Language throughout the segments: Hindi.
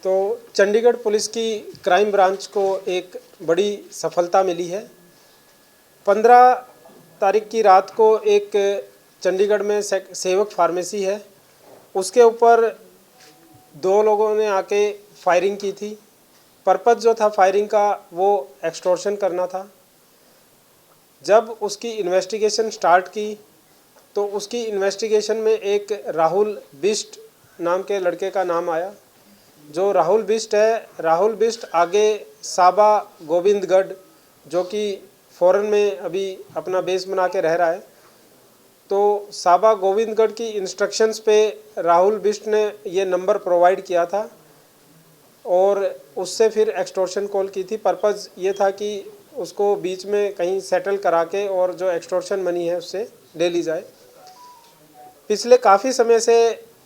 तो चंडीगढ़ पुलिस की क्राइम ब्रांच को एक बड़ी सफलता मिली है। 15 तारीख की रात को एक चंडीगढ़ में सेवक फार्मेसी है, उसके ऊपर 2 लोगों ने आके फायरिंग की थी। पर्पज़ जो था फायरिंग का वो एक्सटॉर्शन करना था। जब उसकी इन्वेस्टिगेशन स्टार्ट की तो उसकी इन्वेस्टिगेशन में एक राहुल बिष्ट नाम के लड़के का नाम आया। जो राहुल बिष्ट है, राहुल बिष्ट आगे साबा गोविंदगढ़, जो कि फॉरेन में अभी अपना बेस बना के रह रहा है, तो साबा गोविंदगढ़ की इंस्ट्रक्शंस पे राहुल बिष्ट ने ये नंबर प्रोवाइड किया था और उससे फिर एक्सटॉर्शन कॉल की थी। पर्पज़ ये था कि उसको बीच में कहीं सेटल करा के और जो एक्सटॉर्शन मनी है उससे ले ली जाए। पिछले काफ़ी समय से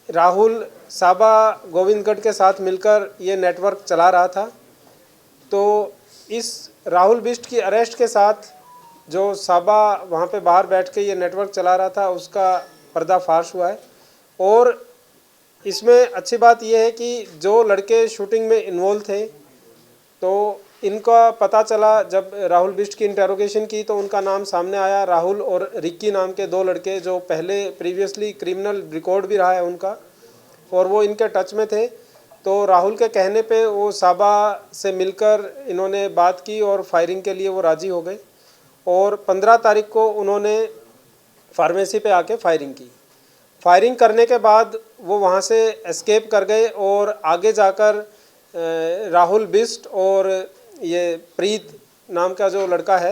राहुल साबा गोविंदगढ़ के साथ मिलकर ये नेटवर्क चला रहा था। तो इस राहुल बिष्ट की अरेस्ट के साथ जो साबा वहाँ पे बाहर बैठ के ये नेटवर्क चला रहा था उसका पर्दाफाश हुआ है। और इसमें अच्छी बात यह है कि जो लड़के शूटिंग में इन्वॉल्व थे तो इनका पता चला, जब राहुल बिष्ट की इंटेरोगेशन की तो उनका नाम सामने आया। राहुल और रिक्की नाम के 2 लड़के जो पहले प्रीवियसली क्रिमिनल रिकॉर्ड भी रहा है उनका, और वो इनके टच में थे। तो राहुल के कहने पे वो साबा से मिलकर इन्होंने बात की और फायरिंग के लिए वो राज़ी हो गए और 15 तारीख को उन्होंने फार्मेसी पे आके फायरिंग की। फायरिंग करने के बाद वो वहाँ से एस्केप कर गए और आगे जाकर राहुल बिष्ट और ये प्रीत नाम का जो लड़का है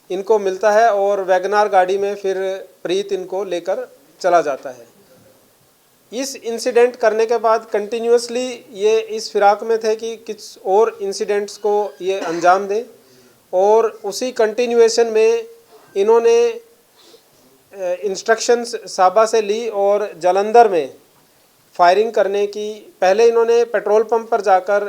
इनको मिलता है और वैगनार गाड़ी में फिर प्रीत इनको लेकर चला जाता है। इस इंसिडेंट करने के बाद कंटिन्यूसली ये इस फिराक में थे कि कुछ और इंसिडेंट्स को ये अंजाम दें, और उसी कंटिन्यूएशन में इन्होंने इंस्ट्रक्शंस साबा से ली और जालंधर में फायरिंग करने की। पहले इन्होंने पेट्रोल पंप पर जाकर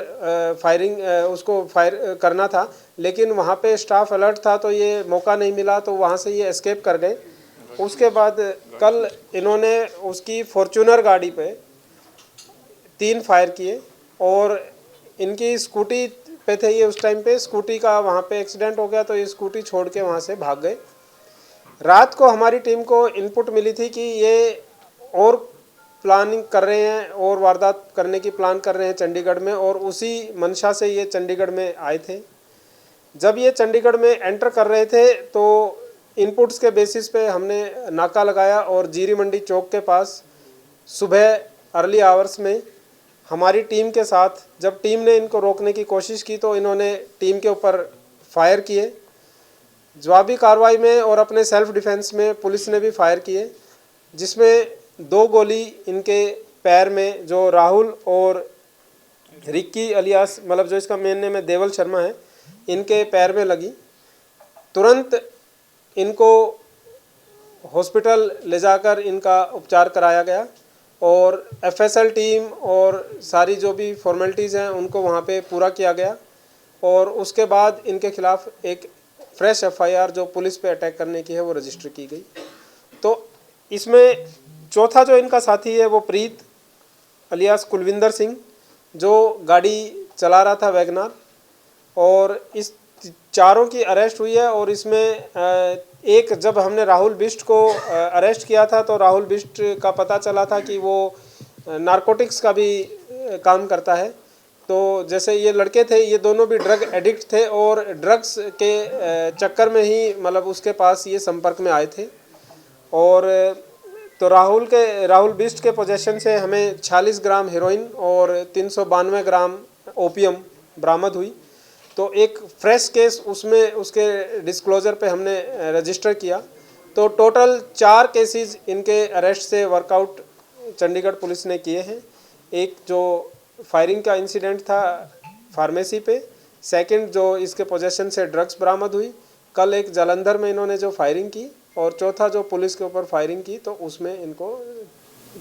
उसको फायर करना था, लेकिन वहाँ पे स्टाफ अलर्ट था तो ये मौका नहीं मिला, तो वहाँ से ये एस्केप कर गए। उसके बाद कल इन्होंने उसकी फॉर्च्यूनर गाड़ी पे 3 फायर किए और इनकी स्कूटी पे थे ये उस टाइम पे। स्कूटी का वहाँ पे एक्सीडेंट हो गया तो ये स्कूटी छोड़ के वहाँ से भाग गए। रात को हमारी टीम को इनपुट मिली थी कि ये और प्लानिंग कर रहे हैं और वारदात करने की प्लान कर रहे हैं चंडीगढ़ में, और उसी मंशा से ये चंडीगढ़ में आए थे। जब ये चंडीगढ़ में एंटर कर रहे थे तो इनपुट्स के बेसिस पे हमने नाका लगाया और जीरी मंडी चौक के पास सुबह अर्ली आवर्स में हमारी टीम के साथ जब टीम ने इनको रोकने की कोशिश की तो इन्होंने टीम के ऊपर फायर किए। जवाबी कार्रवाई में और अपने सेल्फ डिफेंस में पुलिस ने भी फायर किए, जिसमें 2 गोली इनके पैर में, जो राहुल और रिक्की अलियास मतलब जो इसका मेन नेम है देवल शर्मा है, इनके पैर में लगी। तुरंत इनको हॉस्पिटल ले जाकर इनका उपचार कराया गया और एफएसएल टीम और सारी जो भी फॉर्मेलिटीज़ हैं उनको वहाँ पे पूरा किया गया। और उसके बाद इनके खिलाफ़ एक फ्रेश एफआईआर जो पुलिस पे अटैक करने की है वो रजिस्टर की गई। तो इसमें चौथा जो इनका साथी है वो प्रीत अलियास कुलविंदर सिंह, जो गाड़ी चला रहा था वैगनार, और इस चारों की अरेस्ट हुई है। और इसमें एक जब हमने राहुल बिष्ट को अरेस्ट किया था तो राहुल बिष्ट का पता चला था कि वो नारकोटिक्स का भी काम करता है। तो जैसे ये लड़के थे ये दोनों भी ड्रग एडिक्ट थे और ड्रग्स के चक्कर में ही मतलब उसके पास ये संपर्क में आए थे। और तो राहुल बिष्ट के पोजेशन से हमें 46 ग्राम हेरोइन और 392 ग्राम ओपियम बरामद हुई। तो एक फ्रेश केस उसमें उसके डिस्क्लोज़र पे हमने रजिस्टर किया। तो टोटल 4 केसेस इनके अरेस्ट से वर्कआउट चंडीगढ़ पुलिस ने किए हैं। एक जो फायरिंग का इंसिडेंट था फार्मेसी पे, सेकंड जो इसके पोजेशन से ड्रग्स बरामद हुई, कल एक जालंधर में इन्होंने जो फायरिंग की, और चौथा जो पुलिस के ऊपर फायरिंग की तो उसमें इनको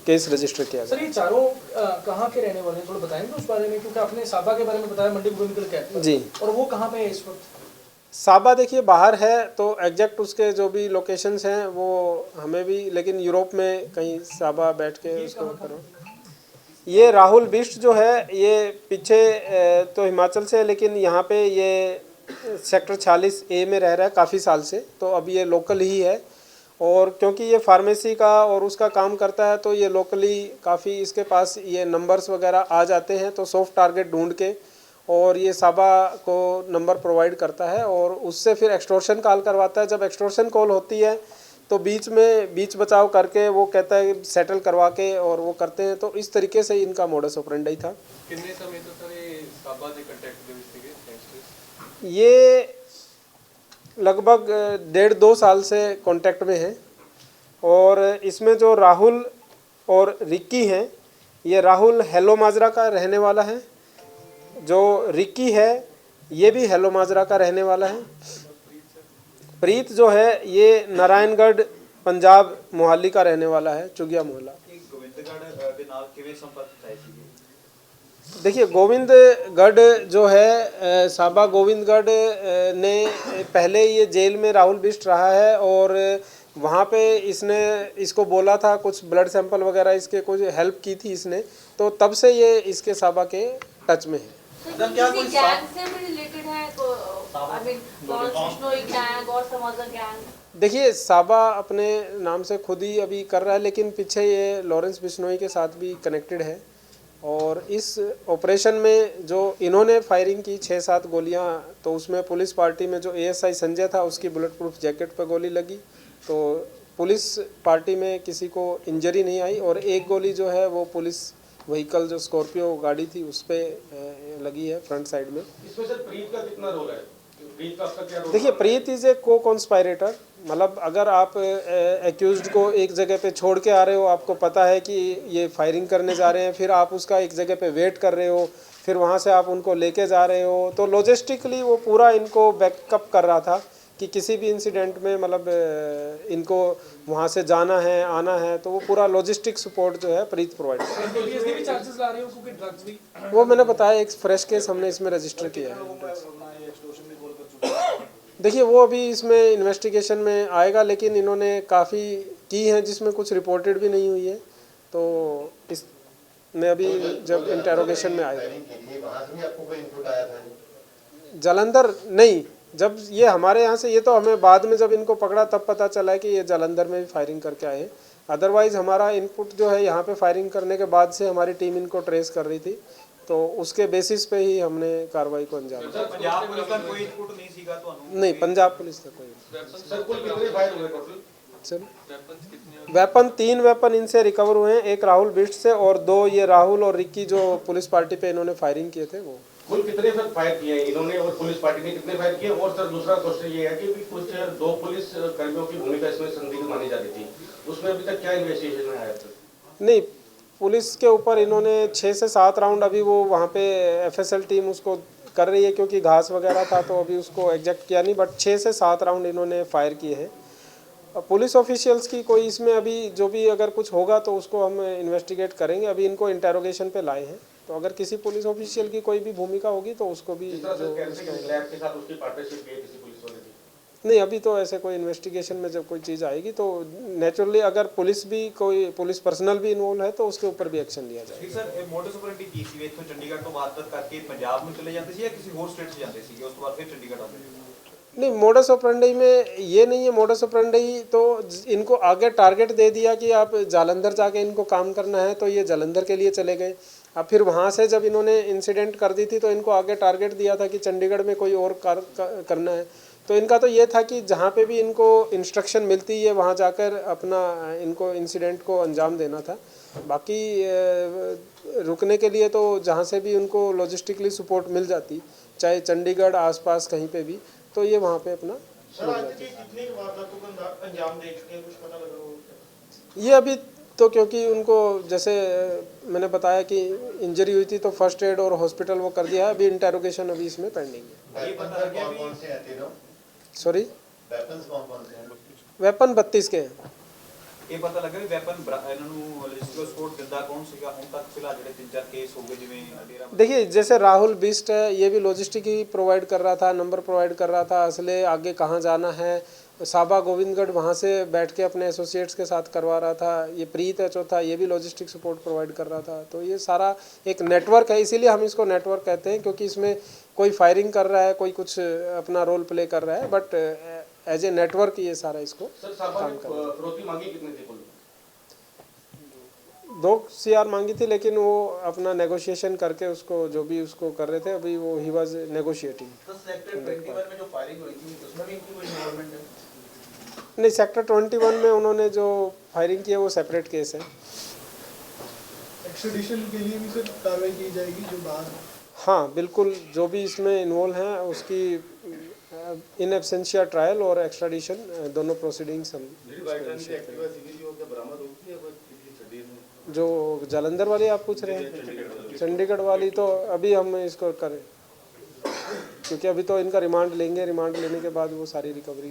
केस रजिस्टर किया गया। सर, ये चारों कहाँ के रहने वाले हैं, थोड़ा बताएंगे उस बारे में, क्योंकि आपने साबा के बारे में बताया मंडी गोविंदगढ़ कैंप पर, जी, और वो कहाँ पे है इस वक्त? साबा देखिए बाहर है, तो एग्जैक्ट उसके जो भी लोकेशंस हैं वो हमें भी, लेकिन यूरोप में कहीं साबा बैठ के उसको करो। ये राहुल बिष्ट जो है ये पीछे तो हिमाचल से है, लेकिन यहाँ पे ये सेक्टर 46A में रह रहा है काफ़ी साल से, तो अब ये लोकल ही है। और क्योंकि ये फार्मेसी का और उसका काम करता है तो ये लोकली काफ़ी इसके पास ये नंबर्स वगैरह आ जाते हैं, तो सॉफ्ट टारगेट ढूंढ के और ये साबा को नंबर प्रोवाइड करता है और उससे फिर एक्सटॉर्शन कॉल करवाता है। जब एक्सटॉर्शन कॉल होती है तो बीच बचाव करके वो कहता है सेटल करवा के और वो करते हैं। तो इस तरीके से इनका मोडस ऑपरेंडी था। कितने समय तो सर ये साबा ਦੇ ਕੰਟੈਕਟ ਦੇ ਵਿੱਚ ਸੀਗੇ ਗੈਂਗस्टर्स? ये लगभग 1.5-2 साल से कांटेक्ट में है। और इसमें जो राहुल और रिक्की हैं, ये राहुल हेलो माजरा का रहने वाला है, जो रिक्की है ये भी हेलो माजरा का रहने वाला है। प्रीत जो है ये नारायणगढ़ पंजाब मोहाली का रहने वाला है, चुगिया मोहल्ला। ਗੋਬਿੰਦਗੜ੍ਹ ਦੇ ਨਾਲ ਕਿਵੇਂ ਸੰਪਰਕ ਚਾਹੀ ਸੀਗੇ? देखिए गोविंदगढ़ जो है साबा गोविंदगढ़ ने पहले ये जेल में राहुल बिष्ट रहा है और वहाँ पे इसने इसको बोला था कुछ ब्लड सैंपल वगैरह इसके कुछ हेल्प की थी इसने, तो तब से ये इसके साबा के टच में है। सर क्या कोई गैंग से भी रिलेटेड है? I mean Lawrence Bishnoi gang और सम अदर गैंग? देखिए साबा अपने नाम से खुद ही अभी कर रहा है, लेकिन पीछे ये लॉरेंस बिश्नोई के साथ भी कनेक्टेड है। और इस ऑपरेशन में जो इन्होंने फायरिंग की 6-7 गोलियां, तो उसमें पुलिस पार्टी में जो एएसआई संजय था उसकी बुलेट प्रूफ जैकेट पर गोली लगी, तो पुलिस पार्टी में किसी को इंजरी नहीं आई। और एक गोली जो है वो पुलिस व्हीकल जो स्कॉर्पियो गाड़ी थी उस पर लगी है फ्रंट साइड में। इसमें सर प्रीत का कितना रोल है? प्रीत का आपका क्या रोल? देखिए प्रीत इज ए को कॉन्स्पायरेटर, मतलब अगर आप एक्यूज्ड को एक जगह पे छोड़ के आ रहे हो, आपको पता है कि ये फायरिंग करने जा रहे हैं, फिर आप उसका एक जगह पे वेट कर रहे हो, फिर वहाँ से आप उनको लेके जा रहे हो, तो लॉजिस्टिकली वो पूरा इनको बैकअप कर रहा था कि किसी भी इंसिडेंट में मतलब इनको वहाँ से जाना है आना है, तो वो पूरा लॉजिस्टिक सपोर्ट जो है प्रीत प्रोवाइड कर रहा पीएसडी भी चार्जेस ला रहे हो क्योंकि ड्रग्स भी है। वो मैंने बताया एक फ्रेश केस हमने इसमें रजिस्टर किया है। देखिए वो अभी इसमें इन्वेस्टिगेशन में आएगा, लेकिन इन्होंने काफ़ी की हैं जिसमें कुछ रिपोर्टेड भी नहीं हुई है, तो इसमें अभी जब इंटेरोगेशन में आएगा। जालंधर नहीं, जब ये हमारे यहाँ से, ये तो हमें बाद में जब इनको पकड़ा तब पता चला है कि ये जालंधर में भी फायरिंग करके आए। अदरवाइज़ हमारा इनपुट जो है यहाँ पे फायरिंग करने के बाद से हमारी टीम इनको ट्रेस कर रही थी, तो उसके बेसिस पे ही हमने कार्रवाई को अंजाम दिया। ਪੰਜਾਬ ਪੁਲਿਸ ਦਾ ਕੋਈ ਇਨਪੁਟ ਨਹੀਂ ਸੀਗਾ ਤੁਹਾਨੂੰ? नहीं, पंजाब पुलिस का कोई। सर कुल कितने फायर हुए टोटल? चल वेपन 3 वेपन इनसे रिकवर हुए हैं, एक राहुल बिष्ट से और 2 ये राहुल और रिक्की जो पुलिस पार्टी पे इन्होंने फायरिंग किए थे वो। कुल कितने सर फायर किए हैं इन्होंने और पुलिस पार्टी ने कितने फायर किए? और सर दूसरा क्वेश्चन ये है कि भी कुछ 2 पुलिस कर्मियों की भूमिका इसमें संदिग्ध मानी जा रही थी, उसमें अभी तक क्या इन्वेस्टिगेशन में आया सर? नहीं, पुलिस के ऊपर इन्होंने 6 से 7 राउंड, अभी वो वहाँ पे एफएसएल टीम उसको कर रही है क्योंकि घास वगैरह था, तो अभी उसको एग्जैक्ट किया नहीं, बट 6 से 7 राउंड इन्होंने फायर किए हैं। पुलिस ऑफिशियल्स की कोई इसमें अभी जो भी अगर कुछ होगा तो उसको हम इन्वेस्टिगेट करेंगे। अभी इनको इंटेरोगेशन पे लाए हैं, तो अगर किसी पुलिस ऑफिशियल की कोई भी भूमिका होगी तो उसको भी इस तरह से कैसे लैब के साथ उसकी पार्टनरशिप की है किसी पुलिस वाले की? नहीं, अभी तो ऐसे कोई इन्वेस्टिगेशन में जब कोई चीज़ आएगी तो नेचुरली अगर पुलिस भी कोई पुलिस पर्सनल भी इन्वॉल्व है तो उसके ऊपर भी एक्शन लिया जाएगा। ਠੀਕ ਸਰ, ਇਹ ਮੋਡਸ ਆਪਰੇਂਡੀ ਕੀ ਸੀ? ਇੱਥੋਂ ਚੰਡੀਗੜ੍ਹ ਤੋਂ ਵਾਰਦਾਤ ਕਰਕੇ ਪੰਜਾਬ ਨੂੰ ਚਲੇ ਜਾਂਦੇ ਸੀ ਜਾਂ ਕਿਸੇ ਹੋਰ ਸਟੇਟ 'ਚ ਜਾਂਦੇ ਸੀਗੇ, ਉਸ ਤੋਂ ਬਾਅਦ ਫਿਰ ਚੰਡੀਗੜ੍ਹ ਆਉਂਦੇ ਸੀ? नहीं, मोडस ऑपरेंडी में ये नहीं है। मोडस ऑपरेंडी तो इनको आगे टारगेट दे दिया कि आप जालंधर जाके इनको काम करना है, तो ये जालंधर के लिए चले गए। अब फिर वहाँ से जब इन्होंने इंसिडेंट कर दी थी तो इनको आगे टारगेट दिया था कि चंडीगढ़ में कोई और करना है, तो इनका तो ये था कि जहाँ पे भी इनको इंस्ट्रक्शन मिलती है वहाँ जाकर अपना इनको इंसिडेंट को अंजाम देना था। बाकी रुकने के लिए तो जहाँ से भी उनको लॉजिस्टिकली सपोर्ट मिल जाती, चाहे चंडीगढ़ आसपास कहीं पे भी, तो ये वहाँ पे अपना कितनी वारदातों का अंजाम दे चुके हैं, कुछ पता लगा हो? ये अभी तो क्योंकि उनको जैसे मैंने बताया कि इंजरी हुई थी तो फर्स्ट एड और हॉस्पिटल वो कर दिया है, अभी इंटेरोगेशन अभी इसमें पेंडिंग है। ये पता लग गया भी कौन से हैं तीनों? सॉरी, वेपन्स कौन से हैं? वेपन 32 के हैं। ਇਹ ਪਤਾ ਲੱਗਾ ਵੀ ਵੈਪਨ ਇਹਨਾਂ ਨੂੰ ਲੌਜਿਸਟਿਕਲ ਸਪੋਰਟ ਦਿੰਦਾ ਕੌਣ ਸੀਗਾ? ਹੁਣ ਤੱਕ ਫਿਲਹਾਲ ਜਿਹੜੇ 3-4 ਕੇਸ ਹੋ ਗਏ ਜਿਵੇਂ ਡੇਰਾ। देखिए जैसे राहुल बिष्ट है, ये भी लॉजिस्टिक ही प्रोवाइड कर रहा था, नंबर प्रोवाइड कर रहा था, असले आगे कहाँ जाना है साबा गोविंदगढ़ वहाँ से बैठ के अपने एसोसिएट्स के साथ करवा रहा था। ये प्रीत है चौथा, ये भी लॉजिस्टिक सपोर्ट प्रोवाइड कर रहा था। तो ये सारा एक नेटवर्क है, इसीलिए हम इसको नेटवर्क कहते हैं, क्योंकि इसमें कोई फायरिंग कर रहा है, कोई कुछ अपना रोल प्ले कर रहा है, बट एज ए नेटवर्क ये सारा इसको सर साबा काम ने कर रहा है। फिरौती मांगी कितने थे कुल? 2 CR मांगी थी, लेकिन वो अपना नेगोशिएशन करके उसको जो भी उसको कर रहे थे, अभी वो ही वाज नेगोशिएटिंग। तो सेक्टर 21 में जो फायरिंग हुई थी उसमें भी इनकी कोई इन्वॉल्वमेंट है? नहीं, सेक्टर 21 में उन्होंने जो फायरिंग की है वो सेपरेट केस है। एक्सट्रेडिशन के लिए भी सर कार्रवाई की जाएगी जो बाहर? हाँ बिल्कुल, जो भी इसमें इन्वॉल्व हैं उसकी इन एब्सेंशिया ट्रायल और एक्स्ट्राडिशन दोनों प्रोसीडिंग्स हम जो जालंधर वाली आप पूछ रहे हैं, चंडीगढ़ वाली तो अभी हम इसको करें, क्योंकि अभी तो इनका रिमांड लेंगे, रिमांड लेने के बाद वो सारी रिकवरी